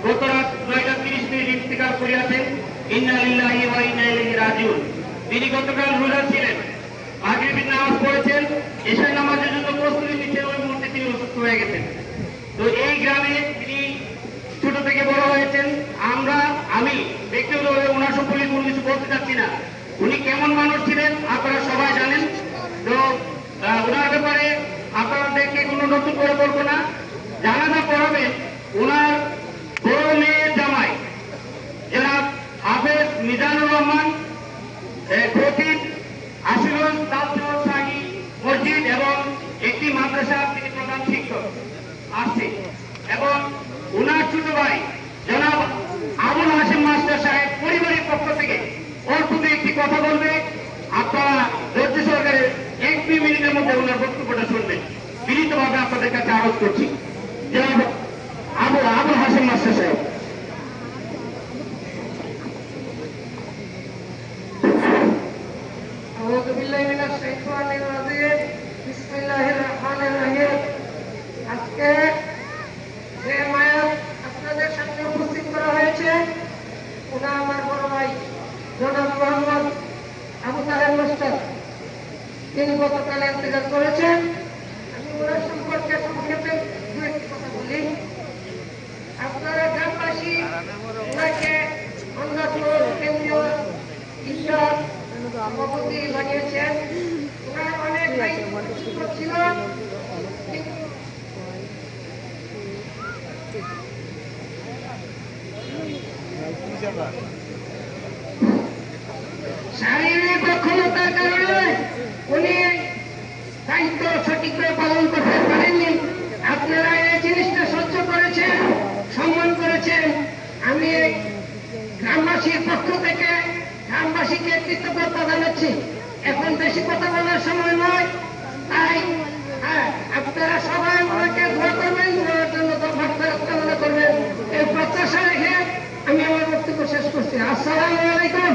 গত রাত 9:30 ইন্তেকাল করিয়াছেন। ইন্না লিল্লাহি ওয়া ইন্না ইলাইহি রাজিউন। তিনি গতকাল রোজা ছিলেন, মাগরিবের নামাজ পড়েছেন, এশার নামাজের জন্য প্রস্তুতি নিচ্ছেন, ওই মুহূর্তে তিনি অসুস্থ হয়ে গেছেন। তো এই গ্রামে তিনি ছোট থেকে বড় হয়েছেন। আমি ব্যক্তিগতভাবে ওনার সম্পর্কে কোনো কিছু বলতে চাচ্ছি না। উনি কেমন মানুষ ছিলেন আপনারা সবাই জানেন। তো ওনার ব্যাপারে আপনাদেরকে কোনো নতুন করে বলবো না। জানাজা পড়াবেন ওনার বড় মেয়ের জামাই জনাব হাফেজ মিজানুর রহমান, খতিব আশিরগঞ্জ তালচর শাহী মসজিদ এবং একটি মাদ্রাসা তিনি প্রধান শিক্ষক আসছে, এবং ওনার ছোট ভাই জনাব আবুল হাশিম মাস্টার সাহেব পরিবারের পক্ষ থেকে অল্প একটি কথা বলবে। আপনারা ধৈর্য সহকারে 1-2 মিনিটের মধ্যে ওনার বক্তব্যটা শুনবেন। বিনীতভাবে আপনাদের কাছে আরোপ করছি, জনাব আবুল হাশিম মাস্টার সাহেব। আউযু বিল্লাহি মিনাশ শাইতানির রাজিম। বিসমিল্লাহির রহমানির রহিম। আজকে যে মায়াত আপনাদের সামনে উপস্থিত করা হয়েছে, ওনা আমার বড় ভাই জনাব মোহাম্মদ আবু তাহের মাস্টার। তিনি গতকাল ইন্তেকাল করেছেন। আমি ওনার সম্পর্কে সংক্ষেপে দু একটি কথা বলি। আপনারা গ্রামবাসী ওনাকে অন্নপুর কেন্দ্রীয় ঈশ্বর সভাপতি বানিয়েছেন। ওনার অনেক দায়িত্ব ছিল, শারীরিক অক্ষমতার কারণে উনি দায়িত্ব সঠিকভাবে পালন করতে পারেননি। আপনারা এই জিনিসটা সহ্য করেছেন, সম্মান করেছেন। আমি গ্রামবাসীর পক্ষ থেকে গ্রামবাসীকে কৃতজ্ঞতা জানাচ্ছি। এখন বেশি কথা বলার সময় নয়, তাই আপনারা সবাই ওনাকে দোয়া করবেন, ওনার জন্য কামনা করবেন। এই প্রত্যাশা রেখে আমি আমার বক্তব্য শেষ করছি। আসসালামু আলাইকুম।